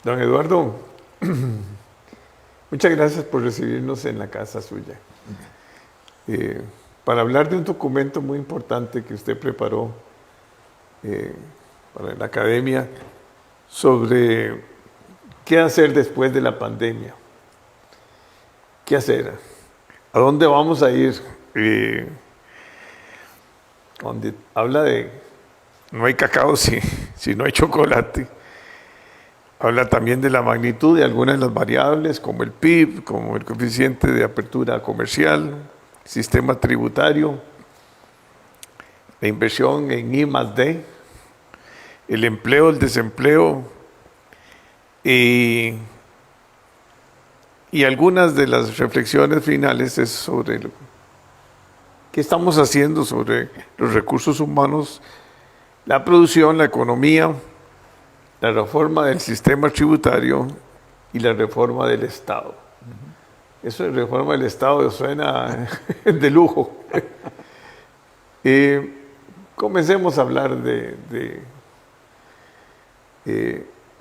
Don Eduardo, muchas gracias por recibirnos en la casa suya. Eh, para hablar de un documento muy importante que usted preparó para la academia sobre qué hacer después de la pandemia. ¿Qué hacer? ¿A dónde vamos a ir? Donde habla de no hay cacao si no hay chocolate. Habla también de la magnitud de algunas de las variables, como el PIB, como el coeficiente de apertura comercial, sistema tributario, la inversión en I+D, el empleo, el desempleo y algunas de las reflexiones finales es sobre qué estamos haciendo sobre los recursos humanos, la producción, la economía, la reforma del sistema tributario y la reforma del Estado. Eso de reforma del Estado suena de lujo. Comencemos a hablar de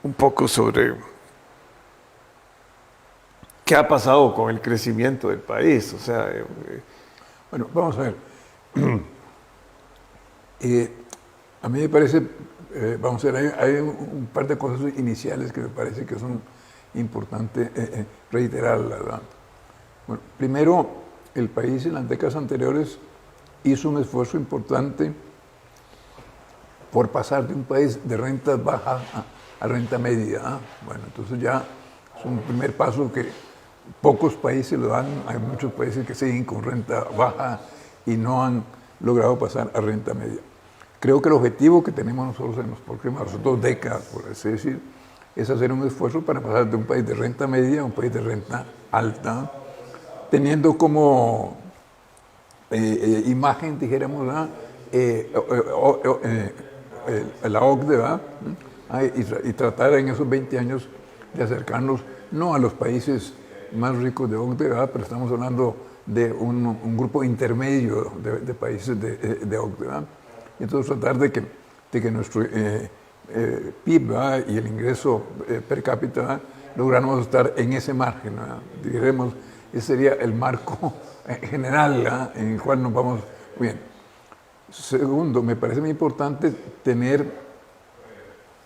un poco sobre qué ha pasado con el crecimiento del país. O sea, Bueno, vamos a ver. A mí me parece, vamos a ver, hay un par de cosas iniciales que me parece que son importantes reiterarlas, ¿verdad? Bueno, primero, el país en las décadas anteriores hizo un esfuerzo importante por pasar de un país de rentas bajas a renta media, ¿eh? Bueno, entonces ya es un primer paso que pocos países lo dan. Hay muchos países que siguen con renta baja y no han logrado pasar a renta media. Creo que el objetivo que tenemos nosotros en las próximas 2 décadas, por así decir, es hacer un esfuerzo para pasar de un país de renta media a un país de renta alta, teniendo como imagen, dijéramos, la OCDE, ¿verdad? Y tratar en esos 20 años de acercarnos no a los países más ricos de OCDE, ¿verdad? Pero estamos hablando de un grupo intermedio de países de OCDE, ¿verdad? Y entonces tratar de que nuestro PIB, ¿verdad? Y el ingreso per cápita, ¿verdad? Logramos estar en ese margen, ¿verdad? Diremos, ese sería el marco general, ¿verdad? En el cual nos vamos bien. Segundo, me parece muy importante tener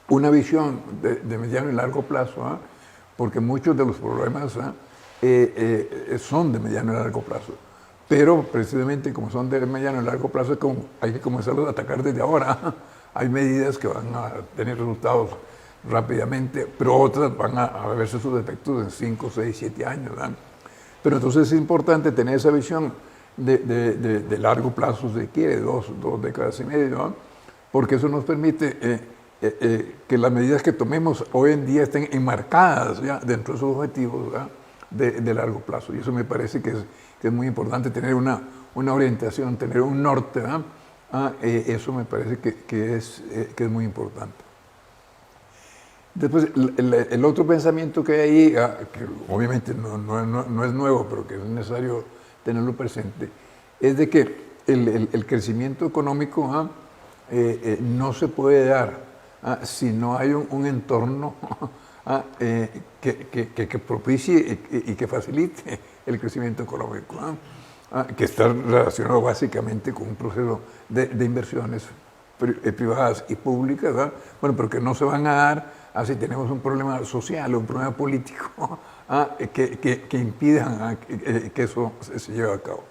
una visión de mediano y largo plazo, ¿verdad? Porque muchos de los problemas son de mediano y largo plazo. Pero precisamente como son de mediano y largo plazo, hay que comenzarlos a atacar desde ahora. Hay medidas que van a tener resultados rápidamente, pero otras van a verse sus efectos en 5, 6, 7 años, ¿verdad? Pero entonces es importante tener esa visión de largo plazo, si quiere, 2 décadas y media, ¿no? Porque eso nos permite que las medidas que tomemos hoy en día estén enmarcadas ya dentro de esos objetivos, ¿verdad? De largo plazo. Y eso me parece que es muy importante, tener una orientación, tener un norte, ¿verdad? Eso me parece que es muy importante. Después, el otro pensamiento que hay ahí, que obviamente no es nuevo, pero que es necesario tenerlo presente, es de que el crecimiento económico no se puede dar si no hay un entorno que propicie y que facilite el crecimiento económico, que está relacionado básicamente con un proceso de inversiones privadas y públicas, ¿verdad? Bueno, pero que no se van a dar si tenemos un problema social o un problema político que impidan que eso se lleve a cabo.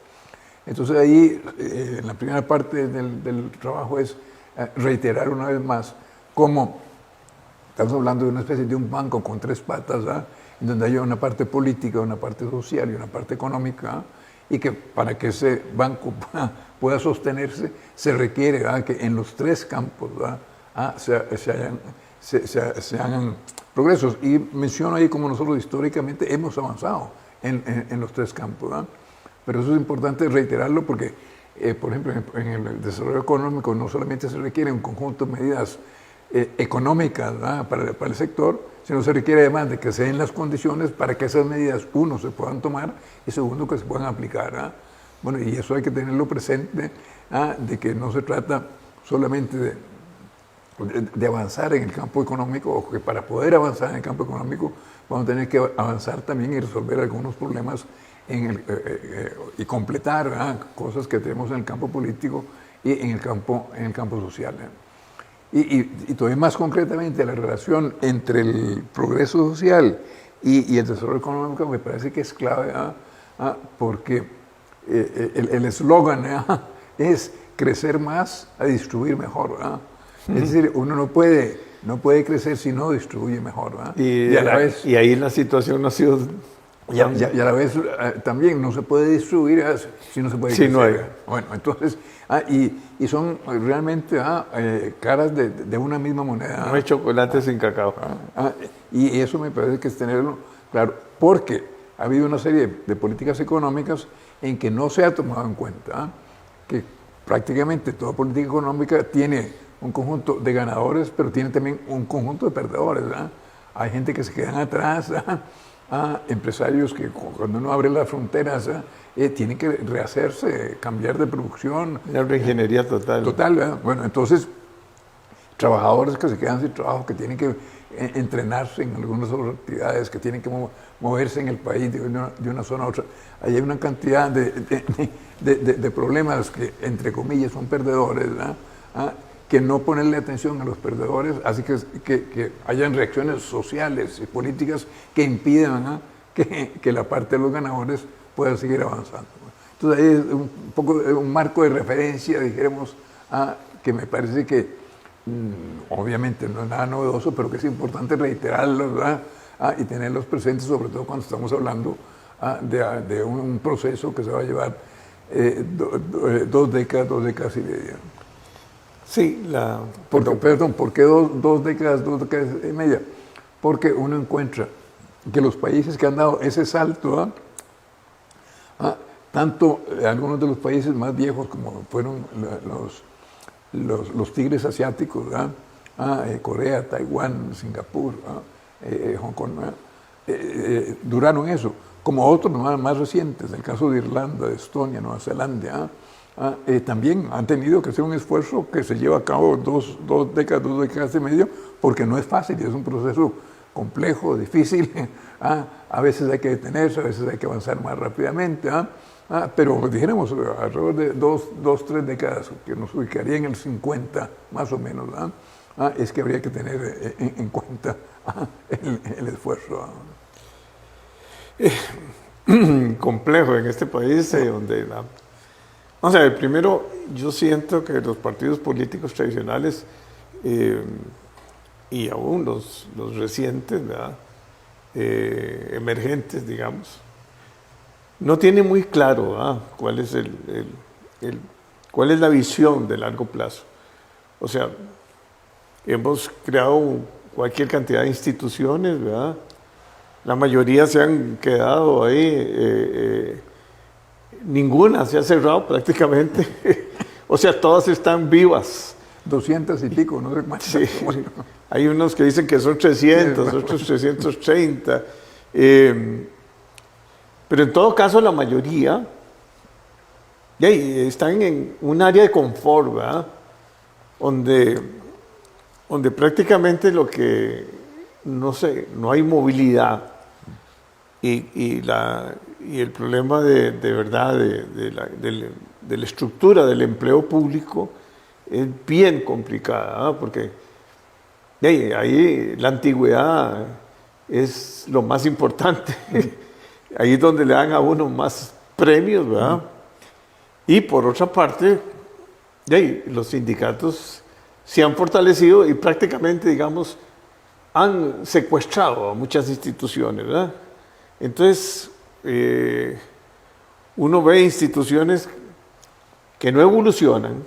Entonces ahí, en la primera parte del trabajo es reiterar una vez más cómo estamos hablando de una especie de un banco con 3 patas, en donde hay una parte política, una parte social y una parte económica, y que para que ese banco pueda sostenerse se requiere que en los 3 campos se hagan progresos. Y menciono ahí como nosotros históricamente hemos avanzado en los 3 campos, ¿verdad? Pero eso es importante reiterarlo porque, por ejemplo, en el desarrollo económico no solamente se requiere un conjunto de medidas económicas para el sector, sino se requiere además de que se den las condiciones para que esas medidas, uno, se puedan tomar y segundo, que se puedan aplicar. Bueno, y eso hay que tenerlo presente, de que no se trata solamente de avanzar en el campo económico, o que para poder avanzar en el campo económico vamos a tener que avanzar también y resolver algunos problemas y completar, ¿verdad?, cosas que tenemos en el campo político y en el campo social. Y todavía más concretamente la relación entre el progreso social y el desarrollo económico me parece que es clave, porque el eslogan es crecer más a distribuir mejor. Es decir, uno no puede crecer si no distribuye mejor. Y a la vez, y ahí la situación no ha sido... Y a la vez también no se puede distribuir si no se puede crecer. No hay. Bueno, entonces, y son realmente caras de una misma moneda. No hay chocolate sin cacao. Y eso me parece que es tenerlo claro, porque ha habido una serie de políticas económicas en que no se ha tomado en cuenta que prácticamente toda política económica tiene un conjunto de ganadores, pero tiene también un conjunto de perdedores. Hay gente que se quedan atrás, empresarios que cuando uno abre las fronteras tienen que rehacerse, cambiar de producción. Una reingeniería total. Total, ¿verdad? Bueno, entonces, trabajadores que se quedan sin trabajo, que tienen que entrenarse en algunas otras actividades, que tienen que moverse en el país de una zona a otra. Ahí hay una cantidad de problemas que, entre comillas, son perdedores, que no ponerle atención a los perdedores hace que hayan reacciones sociales y políticas que impidan que la parte de los ganadores pueda seguir avanzando. Entonces, ahí es un poco un marco de referencia, dijéramos, que me parece que obviamente no es nada novedoso, pero que es importante reiterarlo, ¿verdad? Y tenerlos presentes, sobre todo cuando estamos hablando de un proceso que se va a llevar 2 décadas y media. Sí, Perdón, ¿por qué dos décadas y media? Porque uno encuentra que los países que han dado ese salto, tanto algunos de los países más viejos como fueron los tigres asiáticos, Corea, Taiwán, Singapur, Hong Kong, duraron eso, como otros más recientes, el caso de Irlanda, de Estonia, Nueva Zelanda, también han tenido que hacer un esfuerzo que se lleva a cabo 2 décadas y medio, porque no es fácil, es un proceso complejo, difícil. A veces hay que detenerse, a veces hay que avanzar más rápidamente, pero dijéramos alrededor de 3 décadas, que nos ubicaría en el 50 más o menos, es que habría que tener en cuenta el esfuerzo. Complejo en este país donde o sea, primero yo siento que los partidos políticos tradicionales y aún los recientes, ¿verdad?, emergentes, digamos, no tienen muy claro cuál es cuál es la visión de largo plazo. O sea, hemos creado cualquier cantidad de instituciones, ¿verdad? La mayoría se han quedado ahí, ninguna se ha cerrado prácticamente. O sea, todas están vivas. 200 y pico, no sé cuántas. Sí. Hay unos que dicen que son 300, otros 330. Pero en todo caso, la mayoría están en un área de confort, ¿verdad? Donde prácticamente no hay movilidad. Y el problema de verdad de la estructura del empleo público es bien complicada, porque ahí la antigüedad es lo más importante. Ahí es donde le dan a uno más premios, ¿verdad? Y por otra parte, los sindicatos se han fortalecido y prácticamente, digamos, han secuestrado a muchas instituciones, ¿verdad? Entonces, uno ve instituciones que no evolucionan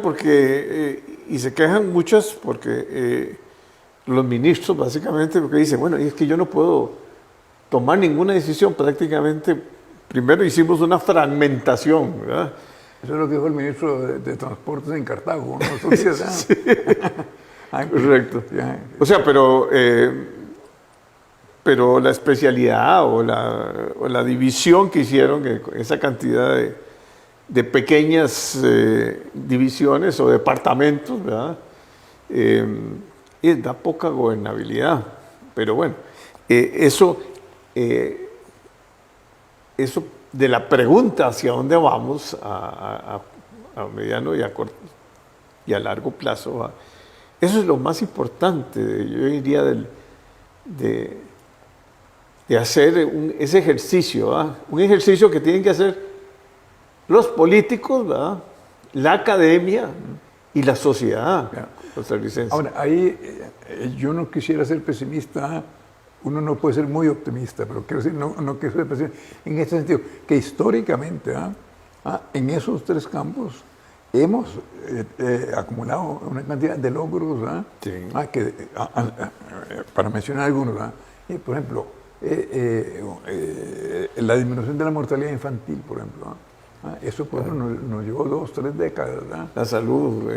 porque, y se quejan muchas porque los ministros básicamente porque dicen, bueno, es que yo no puedo tomar ninguna decisión, prácticamente, primero hicimos una fragmentación, ¿verdad? Eso es lo que dijo el ministro de Transportes en Cartago, ¿no? Sí. Correcto. O sea, pero la especialidad o la división que hicieron, esa cantidad de pequeñas divisiones o departamentos, ¿verdad? Y da poca gobernabilidad. Pero bueno, eso de la pregunta hacia dónde vamos a mediano y a largo plazo, ¿va? Eso es lo más importante, yo diría, de hacer ese ejercicio, ¿va? Un ejercicio que tienen que hacer los políticos, ¿verdad? La academia y la sociedad costarricense. Ahora, ahí yo no quisiera ser pesimista, uno no puede ser muy optimista, pero quiero decir, no quiero ser pesimista en este sentido, que históricamente en esos tres campos hemos acumulado una cantidad de logros, Sí. para mencionar algunos, por ejemplo, la disminución de la mortalidad infantil, por ejemplo, eso por ejemplo, nos llevó 2, 3 décadas. La salud,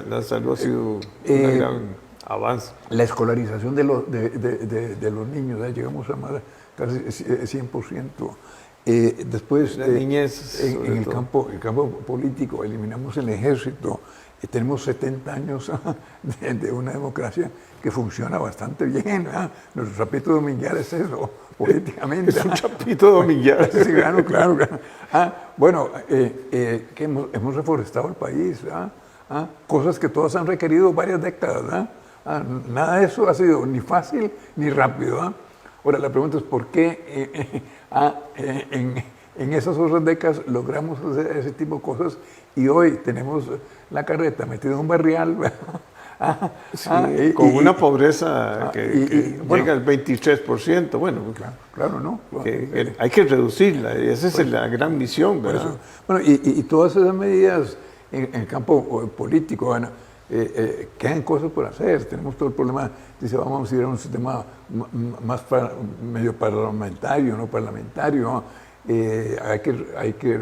la salud ha sido un gran avance. La escolarización de los niños, llegamos a más casi 100%. Después, La niñez, en el campo político, eliminamos el ejército. Tenemos 70 años de una democracia que funciona bastante bien. Nuestro Chapito Dominguiar es eso, políticamente. Es un Chapito Dominguiar. Sí, claro. Bueno, que hemos reforestado el país. Cosas que todas han requerido varias décadas. Nada de eso ha sido ni fácil ni rápido. Ahora, la pregunta es por qué en esas otras décadas logramos hacer ese tipo de cosas y hoy tenemos la carreta metida en un barrial. Sí, con una pobreza que llega al 23%. Bueno, claro, ¿no? Hay que reducirla, y esa es la gran misión. ¿Verdad? Bueno, y todas esas medidas en el campo político, quedan cosas por hacer. Tenemos todo el problema, dice, vamos a ir a un sistema más medio parlamentario, no parlamentario. Hay que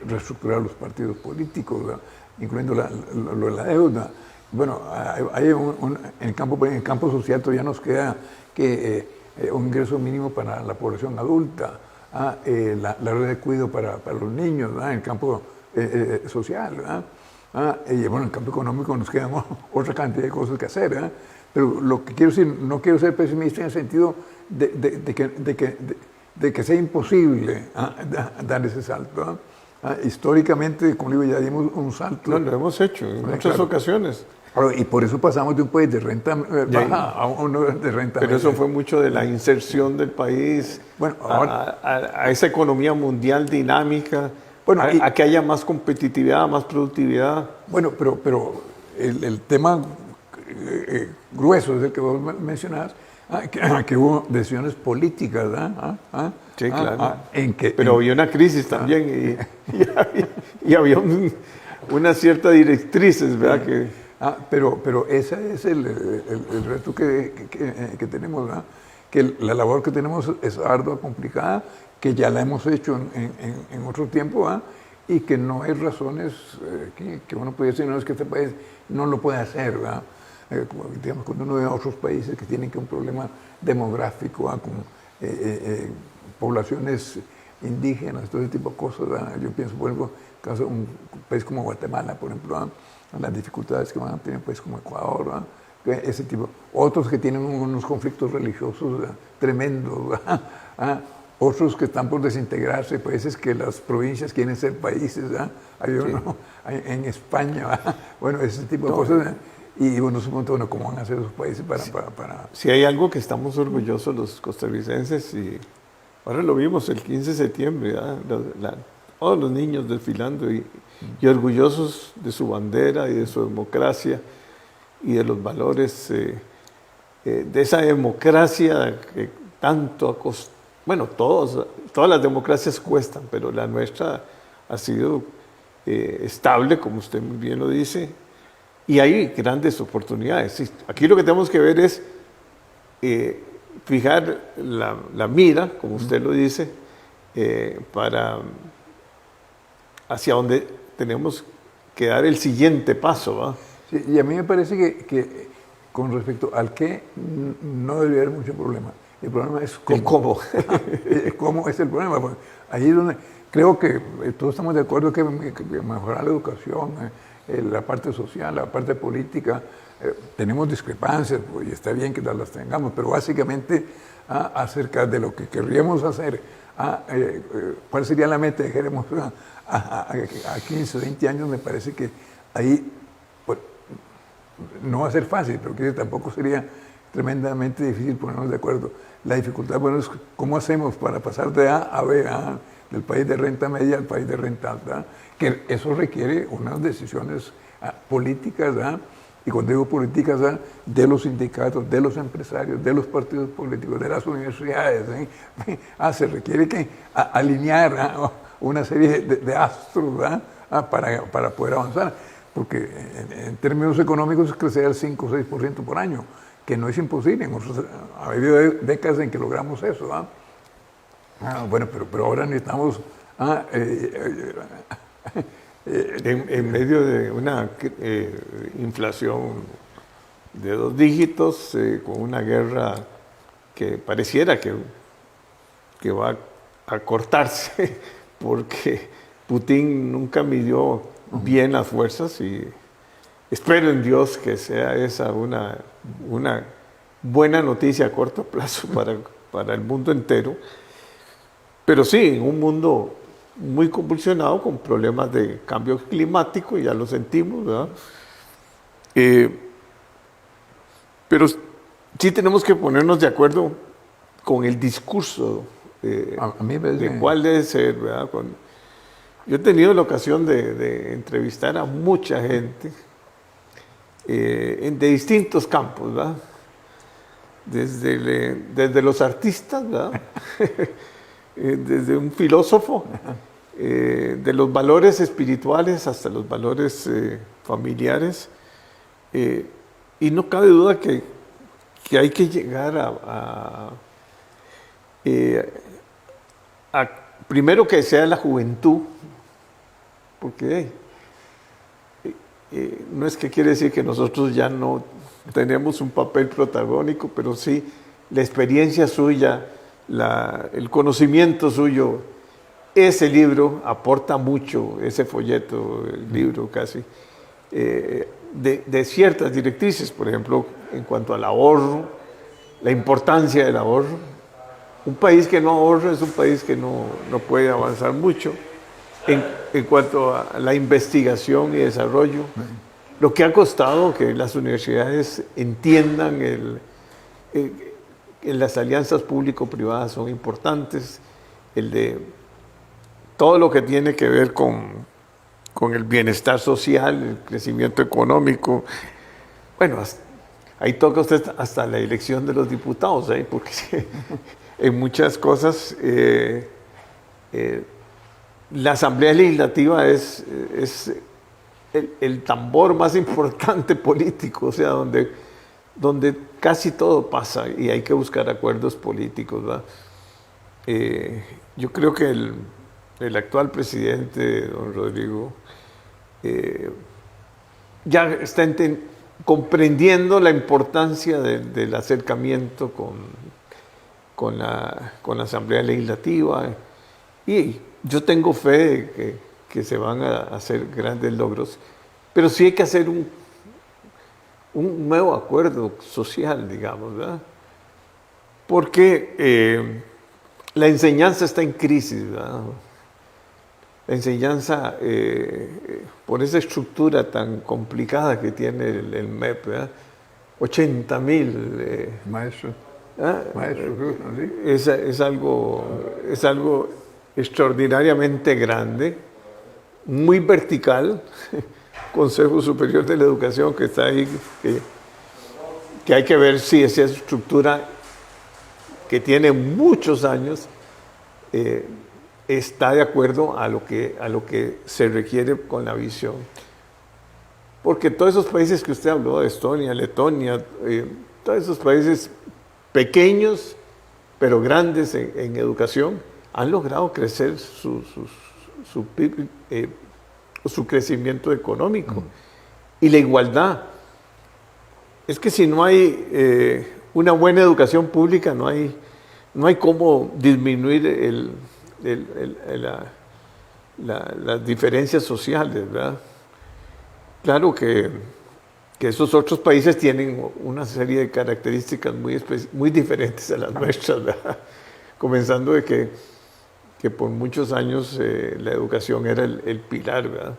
reestructurar los partidos políticos, incluyendo lo de la deuda. Bueno, en el campo social todavía nos queda que un ingreso mínimo para la población adulta, la red de cuidado para los niños, en el campo social. Y bueno, en el campo económico nos quedan otra cantidad de cosas que hacer. Pero lo que quiero decir, no quiero ser pesimista en el sentido de que sea imposible dar ese salto. Históricamente, como digo, ya dimos un salto. No, lo hemos hecho en muchas ocasiones. Y por eso pasamos de un país de renta baja a uno de renta Pero media. eso fue mucho de la inserción del país, Bueno, a esa economía mundial dinámica, Bueno, a que haya más competitividad, más productividad. Bueno, pero el tema grueso es el que vos mencionás, que hubo decisiones políticas, Sí, claro. Pero había una crisis también y había unas ciertas directrices, ¿verdad? Pero ese es el reto que tenemos, ¿verdad? Que la labor que tenemos es ardua, complicada, que ya la hemos hecho en otro tiempo, y que no hay razones que uno puede decir, no, es que este país no lo puede hacer, ¿verdad? Digamos, cuando uno ve a otros países que tienen un problema demográfico, con poblaciones indígenas, todo ese tipo de cosas, yo pienso, por ejemplo, caso un país como Guatemala, por ejemplo, las dificultades que van a tener un país como Ecuador, ese tipo, otros que tienen unos conflictos religiosos tremendos, otros que están por desintegrarse, países que las provincias quieren ser países, hay uno en España, bueno, ese tipo de cosas. Y bueno, se pregunta, bueno, ¿cómo van a hacer esos países para...? Si hay algo que estamos orgullosos los costarricenses, y ahora lo vimos el 15 de septiembre, todos los niños desfilando y orgullosos de su bandera y de su democracia y de los valores de esa democracia que tanto ha costado. Bueno, todas las democracias cuestan, pero la nuestra ha sido estable, como usted muy bien lo dice, y hay grandes oportunidades. Aquí lo que tenemos que ver es fijar la mira, como usted lo dice, para hacia donde tenemos que dar el siguiente paso, ¿va? Sí, y a mí me parece que con respecto al que no debería haber mucho problema. El problema es cómo. El cómo. ¿Cómo es el problema? Pues ahí es donde creo que todos estamos de acuerdo que mejorar la educación, la parte social, la parte política, tenemos discrepancias, pues, y está bien que las tengamos, pero básicamente acerca de lo que querríamos hacer, cuál sería la meta que queremos a 15, 20 años, me parece que ahí pues, no va a ser fácil, pero que tampoco sería tremendamente difícil ponernos de acuerdo. La dificultad, bueno, es cómo hacemos para pasar de A a B, del país de renta media al país de renta alta, que eso requiere unas decisiones políticas, y cuando digo políticas, de los sindicatos, de los empresarios, de los partidos políticos, de las universidades. Se requiere que alinear una serie de astros para poder avanzar, porque en términos económicos es crecer al 5 o 6% por año, que no es imposible. Ha habido décadas en que logramos eso. Bueno, pero ahora necesitamos en medio de una inflación de 2 dígitos, con una guerra que pareciera que va a cortarse, porque Putin nunca midió bien las fuerzas, y espero en Dios que sea esa una buena noticia a corto plazo para el mundo entero. Pero sí, en un mundo muy convulsionado, con problemas de cambio climático, ya lo sentimos, ¿verdad? Pero sí tenemos que ponernos de acuerdo con el discurso a mí me de cuál debe ser, ¿verdad? Yo he tenido la ocasión de entrevistar a mucha gente de distintos campos, ¿verdad? Desde los artistas, ¿verdad? Desde un filósofo, de los valores espirituales hasta los valores familiares, y no cabe duda que hay que llegar a primero que sea la juventud, porque no es que quiere decir que nosotros ya no tenemos un papel protagónico, pero sí la experiencia suya, el conocimiento suyo. Ese libro aporta mucho, ese folleto, el libro casi, de ciertas directrices, por ejemplo, en cuanto al ahorro, la importancia del ahorro. Un país que no ahorra es un país que no puede avanzar mucho. En cuanto a la investigación y desarrollo, lo que ha costado que las universidades entiendan que las alianzas público-privadas son importantes, todo lo que tiene que ver con el bienestar social, el crecimiento económico. Bueno, ahí toca usted hasta la elección de los diputados, porque en muchas cosas la Asamblea Legislativa es el tambor más importante político, o sea, donde casi todo pasa y hay que buscar acuerdos políticos, ¿verdad? Yo creo que el actual presidente, don Rodrigo, ya está comprendiendo la importancia del acercamiento con la Asamblea Legislativa, y yo tengo fe de que se van a hacer grandes logros, pero sí hay que hacer un nuevo acuerdo social, digamos, ¿verdad? Porque la enseñanza está en crisis, ¿verdad? La enseñanza, por esa estructura tan complicada que tiene el MEP, ¿verdad? 80,000 maestros. ¿Sí? Es algo extraordinariamente grande, muy vertical. Consejo Superior de la Educación que está ahí, que hay que ver si esa estructura que tiene muchos años está de acuerdo a lo que se requiere con la visión. Porque todos esos países que usted habló, de Estonia, Letonia, todos esos países pequeños pero grandes en educación, han logrado crecer su crecimiento económico. Y la igualdad. Es que si no hay una buena educación pública, no hay no hay cómo disminuir las diferencias sociales, ¿verdad? Claro que esos otros países tienen una serie de características muy diferentes a las nuestras, ¿verdad? Comenzando de que por muchos años la educación era el pilar, ¿verdad?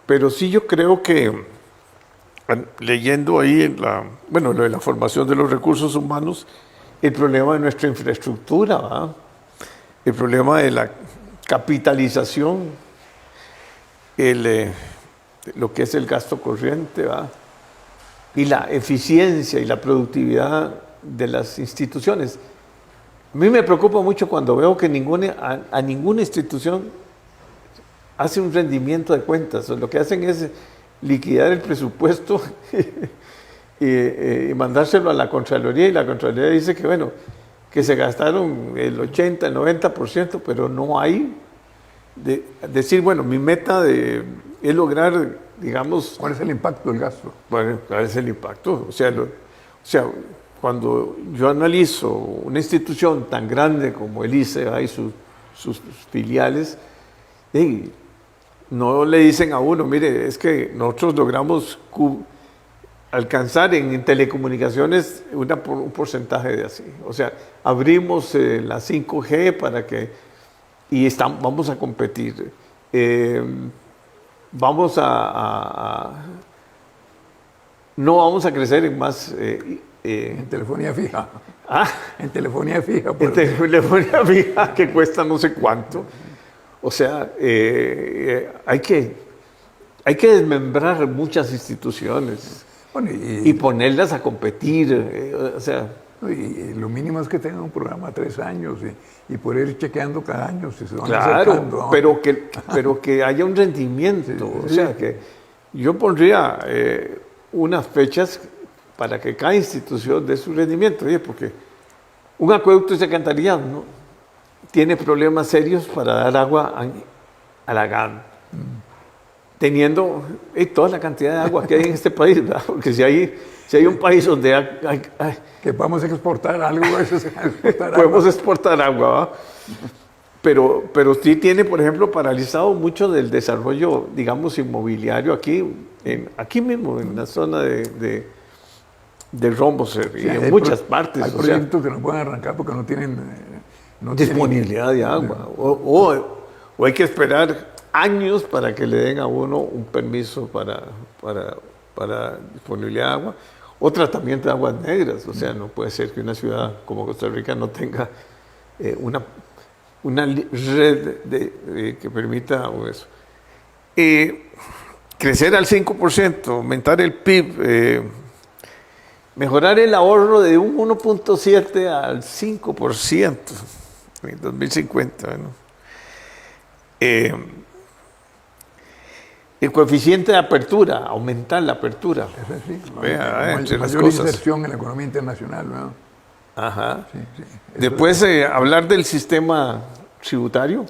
Pero sí yo creo que, leyendo ahí lo de la formación de los recursos humanos, el problema de nuestra infraestructura, ¿verdad? El problema de la capitalización, lo que es el gasto corriente, ¿verdad? Y la eficiencia y la productividad de las instituciones. A mí me preocupa mucho cuando veo que a ninguna institución hace un rendimiento de cuentas. Lo que hacen es liquidar el presupuesto y mandárselo a la Contraloría, y la Contraloría dice que, bueno, que se gastaron el 80, el 90%, pero no hay decir, bueno, mi meta es lograr, digamos... ¿Cuál es el impacto del gasto? Bueno, ¿cuál es el impacto? O sea, cuando yo analizo una institución tan grande como el ICE y sus filiales, no le dicen a uno, mire, es que nosotros logramos alcanzar en telecomunicaciones un porcentaje de así. O sea, abrimos la 5G vamos a competir. No vamos a crecer en más... en telefonía fija. ¿Ah? En telefonía fija. En telefonía fija, que cuesta no sé cuánto. O sea, hay que desmembrar muchas instituciones, bueno, y ponerlas a competir. O sea, y lo mínimo es que tengan un programa 3 años y poder ir chequeando cada año si se van claro, acercando, ¿no? pero que haya un rendimiento. Sí, o sea, que yo pondría unas fechas para que cada institución dé su rendimiento. Oye, porque un acueducto y alcantarillado, ¿no?, tiene problemas serios para dar agua a la GAN, teniendo toda la cantidad de agua que hay en este país, ¿verdad? Porque si hay un país donde que vamos a exportar algo, podemos exportar agua, ¿verdad? Pero sí tiene, por ejemplo, paralizado mucho del desarrollo, digamos, inmobiliario aquí mismo, en la zona de Romboser, sí, y en muchas partes. Hay proyectos que no pueden arrancar porque no tienen... disponibilidad de agua. O hay que esperar años para que le den a uno un permiso para disponibilidad de agua. O tratamiento de aguas negras. O sea, no puede ser que una ciudad como Costa Rica no tenga una red que permita eso. Crecer al 5%, aumentar el PIB, mejorar el ahorro de un 1.7 al 5% en 2050. ¿No? El coeficiente de apertura, aumentar la apertura. Eso sí, entre las mayor cosas. inserción en la economía internacional, ¿no? Ajá. Sí. Después hablar del sistema tributario.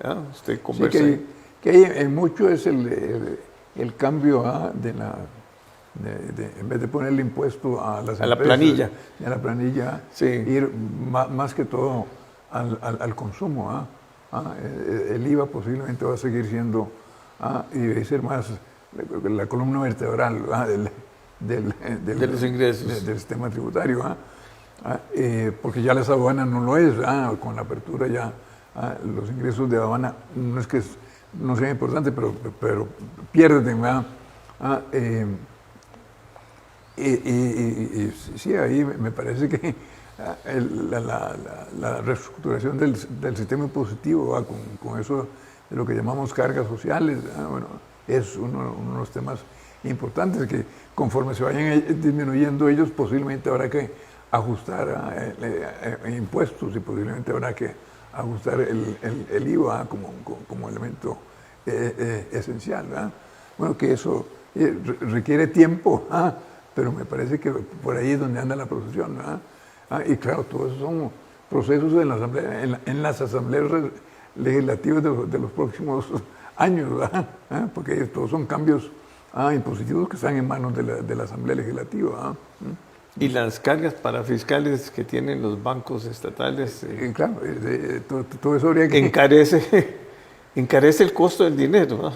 ¿Ya? Usted conversa. Sí, que hay mucho es el cambio en vez de ponerle impuesto a las empresas, la planilla. A la planilla, sí, ir más que todo al consumo. El IVA posiblemente va a seguir siendo y debe ser más la columna vertebral de los ingresos del sistema tributario. Porque ya las aduanas no lo es. Con la apertura ya los ingresos de aduana no es que no sean importantes, pero pierden. Sí, ahí me parece que la reestructuración del sistema impositivo, con eso de lo que llamamos cargas sociales, bueno, es uno de los temas importantes que conforme se vayan disminuyendo ellos, posiblemente habrá que ajustar impuestos y posiblemente habrá que ajustar el IVA como elemento esencial. Bueno, que eso requiere tiempo, pero me parece que por ahí es donde anda la procesión. Y claro, todos esos son procesos en las asambleas legislativas de los próximos años, porque todos son cambios impositivos que están en manos de la Asamblea Legislativa. Y las cargas para fiscales que tienen los bancos estatales Claro, todo eso habría que... encarece el costo del dinero, ¿no?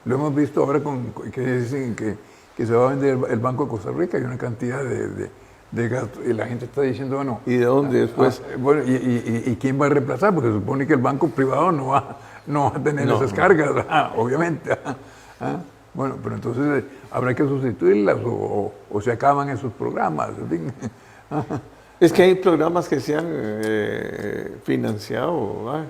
Lo hemos visto ahora que dicen que se va a vender el Banco de Costa Rica, hay una cantidad de gastos, y la gente está diciendo, bueno... ¿Y de dónde después? Bueno, ¿y quién va a reemplazar? Porque se supone que el banco privado no va a tener esas cargas, obviamente. Bueno, pero entonces habrá que sustituirlas o se acaban esos programas. Es que hay programas que se han financiado,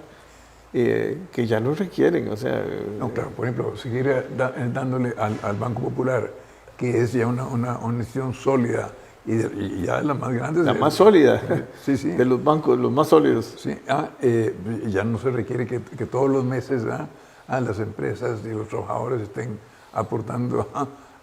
que ya no requieren, o sea... No, claro, por ejemplo, seguir dándole al Banco Popular, que es ya una institución sólida y ya de las más grandes. La más sólida, sí, sí. De los bancos, los más sólidos. Sí, ya no se requiere que todos los meses las empresas y los trabajadores estén aportando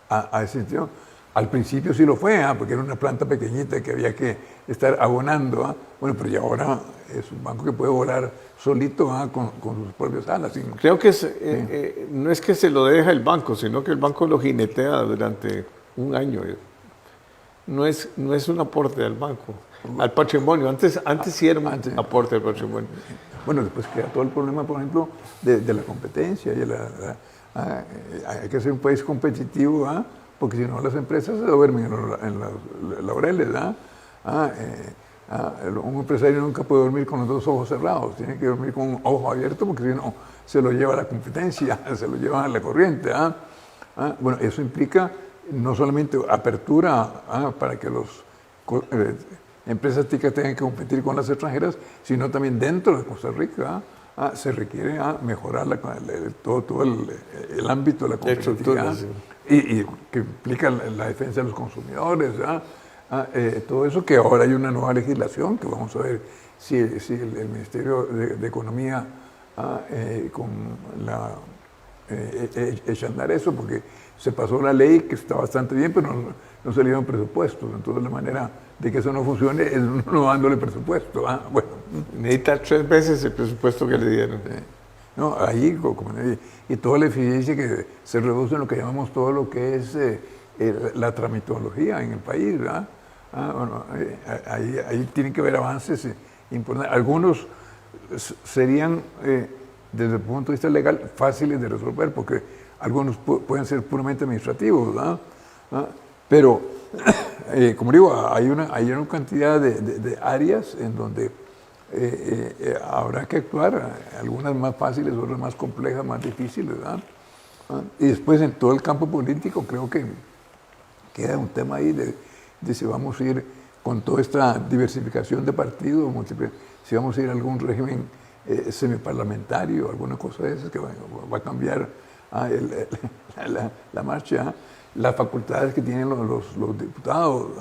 a esa institución. Al principio sí lo fue, porque era una planta pequeñita que había que estar abonando. Bueno, pero ya ahora es un banco que puede volar solito con sus propias alas. Creo que no es que se lo deja el banco, sino que el banco lo jinetea durante un año. No es un aporte al banco, al patrimonio. Antes sí era un aporte al patrimonio. Bueno, después queda todo el problema, por ejemplo, de la competencia. Hay que ser un país competitivo, porque si no las empresas se duermen en los laureles. Un empresario nunca puede dormir con los dos ojos cerrados, tiene que dormir con un ojo abierto porque si no se lo lleva la competencia, se lo lleva a la corriente. Bueno, eso implica no solamente apertura para que las empresas ticas tengan que competir con las extranjeras, sino también dentro de Costa Rica se requiere mejorar todo el ámbito de la competitividad y que implica la defensa de los consumidores. Todo eso, que ahora hay una nueva legislación que vamos a ver si el Ministerio de Economía echa a andar eso, porque se pasó la ley que está bastante bien, pero no se le dieron presupuestos. Entonces la manera de que eso no funcione es no dándole presupuesto. Bueno. Necesita 3 veces el presupuesto que le dieron. No, ahí, y toda la eficiencia que se reduce en lo que llamamos todo lo que es la tramitología en el país. Bueno, ahí tienen que haber avances importantes. Algunos serían, desde el punto de vista legal, fáciles de resolver, porque algunos pueden ser puramente administrativos. Pero, como digo, hay una cantidad de áreas en donde habrá que actuar, algunas más fáciles, otras más complejas, más difíciles. Y después, en todo el campo político, creo que queda un tema ahí de si vamos a ir con toda esta diversificación de partidos, si vamos a ir a algún régimen semiparlamentario, alguna cosa de esas que va a cambiar la marcha, las facultades que tienen los diputados.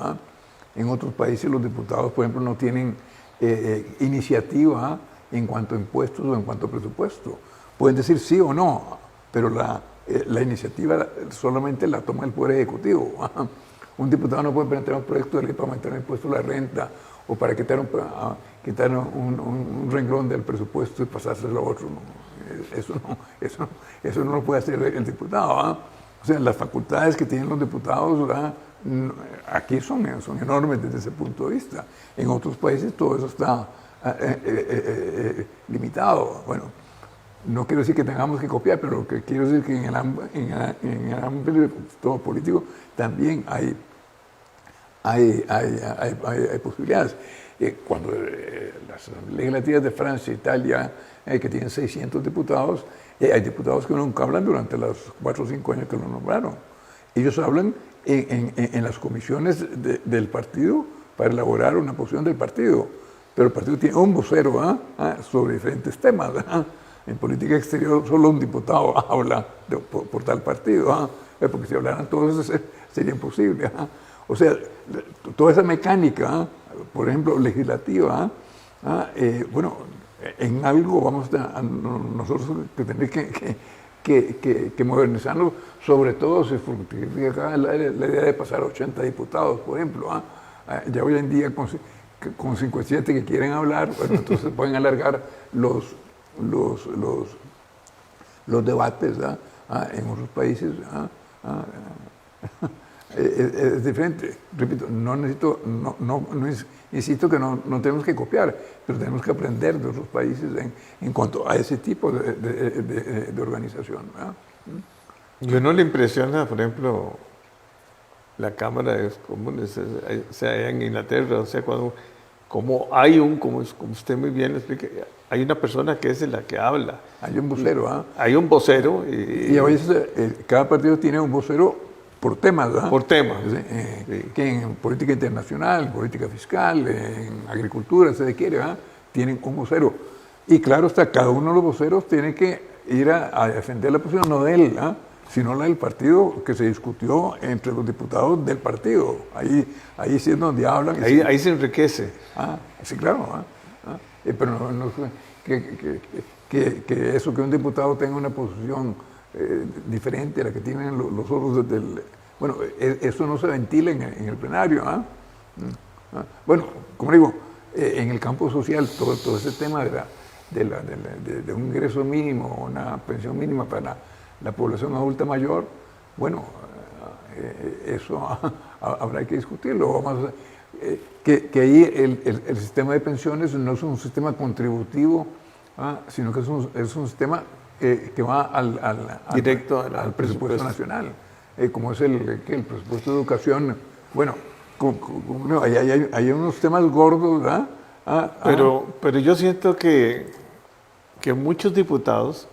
En otros países los diputados, por ejemplo, no tienen iniciativa en cuanto a impuestos o en cuanto a presupuesto. Pueden decir sí o no, pero la iniciativa solamente la toma el Poder Ejecutivo. Un diputado no puede presentar un proyecto de ley para aumentar el impuesto a la renta o para quitar un renglón del presupuesto y pasárselo a otro. Eso no lo puede hacer el diputado. O sea, las facultades que tienen los diputados aquí son enormes desde ese punto de vista. En otros países todo eso está limitado. Bueno, no quiero decir que tengamos que copiar, pero lo que quiero decir es que en el ámbito político también hay posibilidades. Cuando las legislativas de Francia e Italia, que tienen 600 diputados, hay diputados que nunca hablan durante los 4 o 5 años que lo nombraron. Ellos hablan en las comisiones del partido para elaborar una posición del partido, pero el partido tiene un vocero sobre diferentes temas. En política exterior solo un diputado habla por tal partido, porque si hablaran todos sería imposible. O sea, toda esa mecánica, por ejemplo, legislativa, bueno, en algo vamos a nosotros tener que modernizarnos, sobre todo si fructifica la idea de pasar a 80 diputados, por ejemplo. Ya hoy en día con 57 que quieren hablar, bueno, entonces pueden alargar los debates en otros países. es diferente. Repito, insisto que no tenemos que copiar, pero tenemos que aprender de otros países en cuanto a ese tipo de organización, ¿verdad? Yo no le impresiona, por ejemplo, la Cámara de Comunes, o sea, allá en Inglaterra, o sea, como hay como usted muy bien lo explica, hay una persona que es la que habla. Hay un vocero, ¿ah? Hay un vocero. Y a veces cada partido tiene un vocero por temas, ¿verdad? Por temas. Sí. Que en política internacional, política fiscal, en agricultura, si se quiere, ¿verdad? Tienen un vocero. Y claro está, cada uno de los voceros tiene que ir a defender la posición, no de él, ¿verdad? Sino la del partido que se discutió entre los diputados del partido. Ahí sí es donde hablan. Ahí se enriquece. Sí, claro. Pero que eso, que un diputado tenga una posición diferente a la que tienen los otros bueno, eso no se ventila en el plenario. Bueno, como digo, en el campo social, todo ese tema de un ingreso mínimo, una pensión mínima para la población adulta mayor, bueno, eso habrá que discutirlo. Que ahí el sistema de pensiones no es un sistema contributivo, sino que es un sistema que va directo al presupuesto nacional, como es el presupuesto de educación. Bueno, hay unos temas gordos, ¿verdad? Pero yo siento que muchos diputados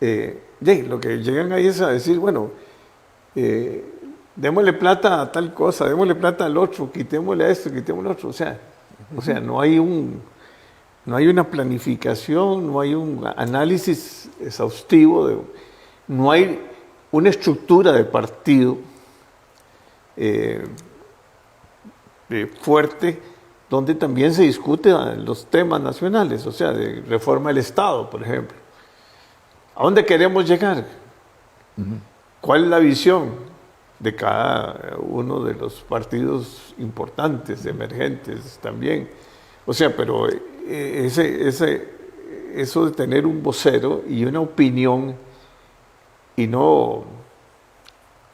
lo que llegan ahí es a decir, bueno, démosle plata a tal cosa, démosle plata al otro, quitémosle a esto, quitémosle al otro. O sea, no hay una planificación, no hay un análisis exhaustivo, no hay una estructura de partido fuerte donde también se discuten los temas nacionales, o sea, de reforma del Estado, por ejemplo. ¿A dónde queremos llegar? ¿Cuál es la visión de cada uno de los partidos importantes, emergentes también? O sea, pero eso de tener un vocero y una opinión y no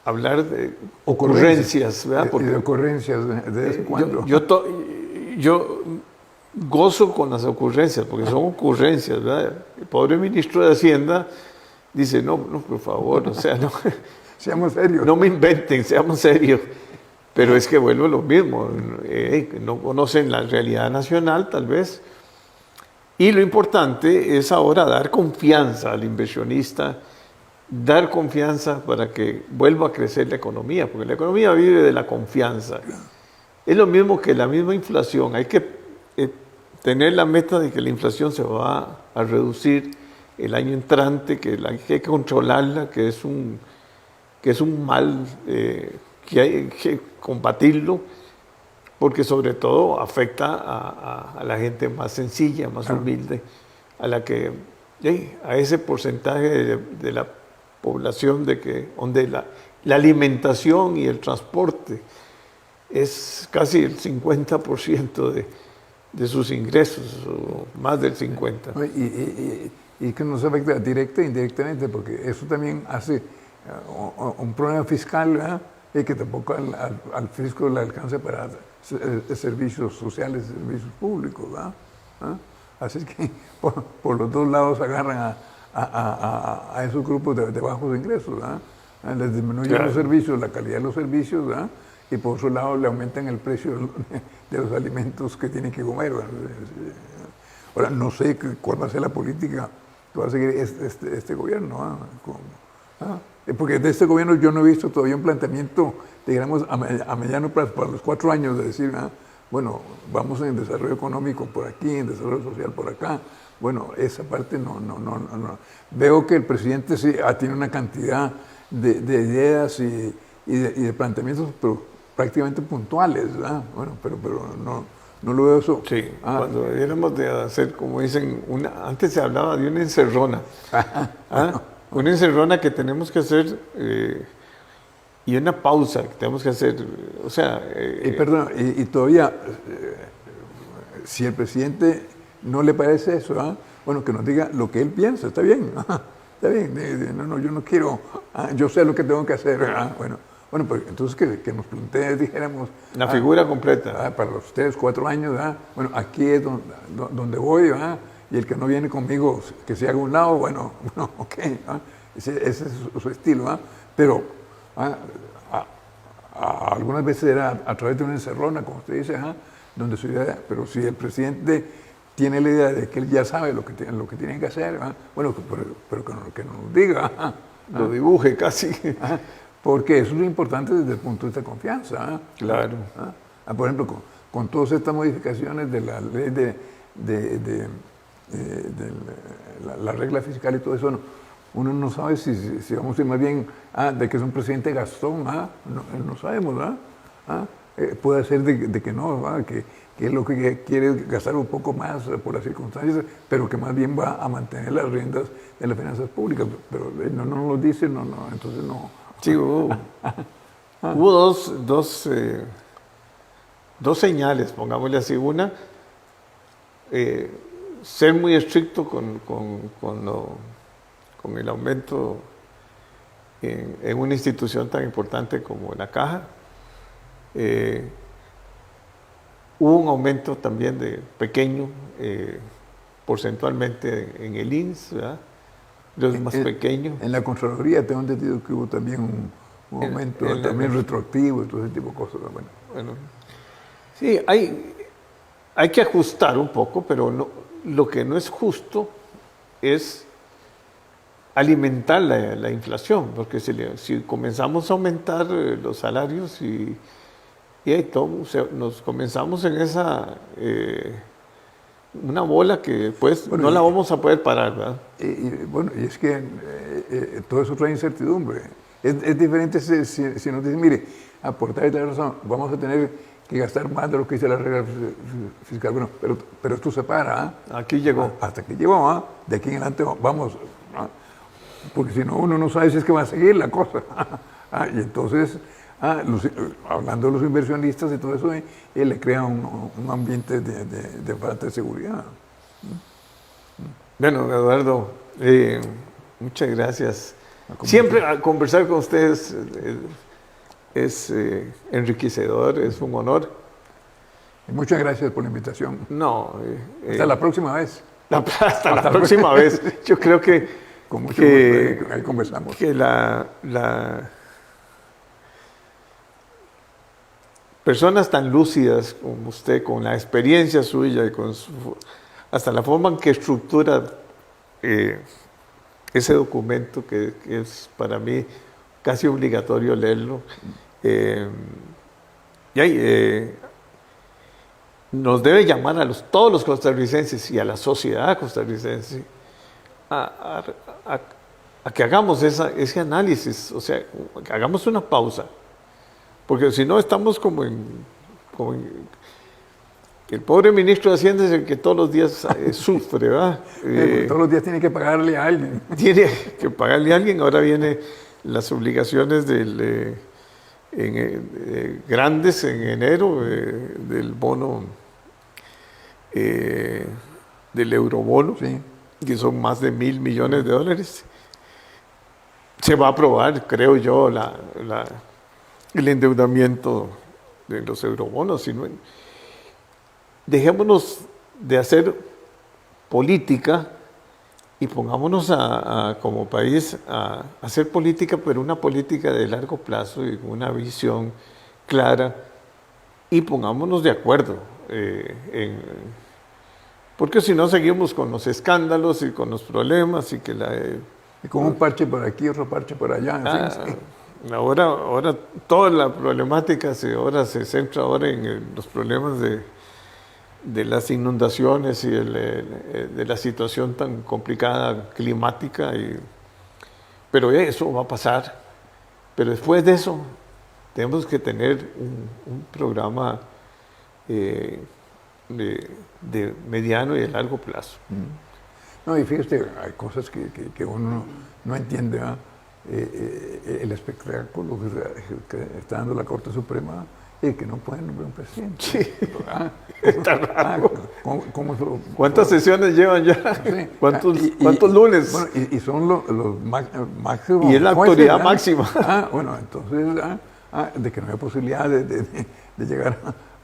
hablar de ocurrencias, ¿verdad? Porque de ocurrencias de vez en cuando. Yo gozo con las ocurrencias, porque son ocurrencias, ¿verdad? El pobre ministro de Hacienda dice, no, por favor, o sea, no, seamos serios. No me inventen, seamos serios. Pero es que vuelvo a lo mismo, no conocen la realidad nacional, tal vez. Y lo importante es ahora dar confianza al inversionista, dar confianza para que vuelva a crecer la economía, porque la economía vive de la confianza. Es lo mismo que la misma inflación, hay que tener la meta de que la inflación se va a reducir el año entrante, que hay que controlarla, que es un mal que hay que combatirlo, porque sobre todo afecta a la gente más sencilla, más humilde, a ese porcentaje de la población donde la alimentación y el transporte es casi el 50% de sus ingresos, o más del 50%. Y que nos afecta directa e indirectamente, porque eso también hace un problema fiscal, ¿verdad? Y que tampoco al fisco le alcanza para servicios sociales, servicios públicos, ¿verdad? Así que por los dos lados agarran a esos grupos de bajos ingresos, ¿verdad? Les disminuyen los servicios, la calidad de los servicios, ¿verdad? Y por otro lado le aumentan el precio de los alimentos que tienen que comer, ¿verdad? Ahora, no sé cuál va a ser la política que va a seguir este gobierno, porque de este gobierno yo no he visto todavía un planteamiento, digamos, a mediano plazo, para los 4 años, de decir, bueno, vamos en desarrollo económico por aquí, en desarrollo social por acá. Bueno, esa parte no. Veo que el presidente sí tiene una cantidad de ideas y de planteamientos, pero prácticamente puntuales, ¿verdad? Bueno, pero no lo veo eso. Sí, cuando debiéramos de hacer, como dicen, antes se hablaba de una encerrona. Una encerrona que tenemos que hacer y una pausa que tenemos que hacer. O sea... perdón, y todavía, si el presidente no le parece eso, bueno, que nos diga lo que él piensa, está bien. Está bien, no, yo no quiero, yo sé lo que tengo que hacer. Bueno, Bueno, pues entonces que nos planteen, dijéramos... La figura completa. Para los 3, 4 años, bueno, aquí es donde voy, y el que no viene conmigo, que se haga un lado, bueno, ok, ese es su estilo, pero algunas veces era a través de una encerrona, como usted dice, donde su idea, pero si el presidente tiene la idea de que él ya sabe lo que tiene que hacer, bueno, pero que nos diga, lo dibuje casi. Porque eso es importante desde el punto de vista de confianza. Claro. Por ejemplo, con todas estas modificaciones de la ley de la regla fiscal y todo eso, uno no sabe si vamos a ir más bien de que es un presidente gastón, no sabemos, puede ser de que no, que es lo que quiere gastar un poco más por las circunstancias, pero que más bien va a mantener las riendas de las finanzas públicas, pero no lo dice, entonces no. Sí, hubo dos señales, pongámosle así. Una, ser muy estricto con el aumento en una institución tan importante como la Caja. Hubo un aumento también pequeño, porcentualmente en el INSS, ¿verdad? Los más pequeños. En la Contraloría tengo entendido que hubo también un aumento, también retroactivo y todo ese tipo de cosas. Bueno, sí, hay que ajustar un poco, pero lo que no es justo es alimentar la inflación, porque si comenzamos a aumentar los salarios y nos comenzamos en esa... una bola que pues no la vamos a poder parar, ¿verdad? Y es que todo eso trae incertidumbre. Es diferente si nos dicen, mire, por tal y tal razón, vamos a tener que gastar más de lo que dice la regla fiscal. Bueno, pero esto se para. Aquí llegó. Hasta aquí llegó, de aquí en adelante vamos. Porque si no, uno no sabe si es que va a seguir la cosa. Y entonces... hablando de los inversionistas y todo eso, le crea un ambiente de falta de seguridad. Bueno, Eduardo, muchas gracias. Siempre a conversar con ustedes es enriquecedor, es un honor. Y muchas gracias por la invitación. No. Hasta la próxima vez. Hasta la próxima vez. Yo creo que... Con mucho gusto, ahí conversamos. Que personas tan lúcidas como usted, con la experiencia suya y hasta la forma en que estructura ese documento, que es para mí casi obligatorio leerlo, nos debe llamar a todos los costarricenses y a la sociedad costarricense a que hagamos ese análisis, o sea, que hagamos una pausa. Porque si no, estamos como en el pobre ministro de Hacienda es el que todos los días sufre, ¿verdad? Todos los días tiene que pagarle a alguien. Tiene que pagarle a alguien. Ahora vienen las obligaciones grandes en enero del bono, del eurobono, sí, que son más de $1,000 millones. Se va a aprobar, creo yo, el endeudamiento de los eurobonos. Dejémonos de hacer política y pongámonos como país a hacer política, pero una política de largo plazo y con una visión clara, y pongámonos de acuerdo. Porque si no, seguimos con los escándalos y con los problemas y con un parche por aquí, otro parche por allá. En fin, sí. Ahora toda la problemática se centra ahora en los problemas de las inundaciones y de la situación tan complicada climática. Pero eso va a pasar. Pero después de eso tenemos que tener un programa de mediano y de largo plazo. No, y fíjate, hay cosas que uno no entiende, el espectáculo que está dando la Corte Suprema y que no pueden nombrar un presidente. Sí. Está raro. ¿Cuántas sesiones llevan ya? Sí. ¿Cuántos lunes? Bueno, y son los máximos. Y es la autoridad máxima. Bueno, entonces, de que no hay posibilidad de llegar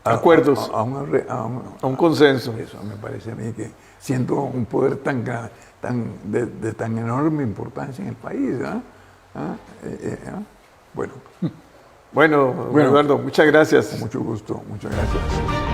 Acuerdos. a un consenso. Eso me parece a mí que siento un poder de tan enorme importancia en el país. Bueno. Bueno, Eduardo, muchas gracias. Con mucho gusto, muchas gracias.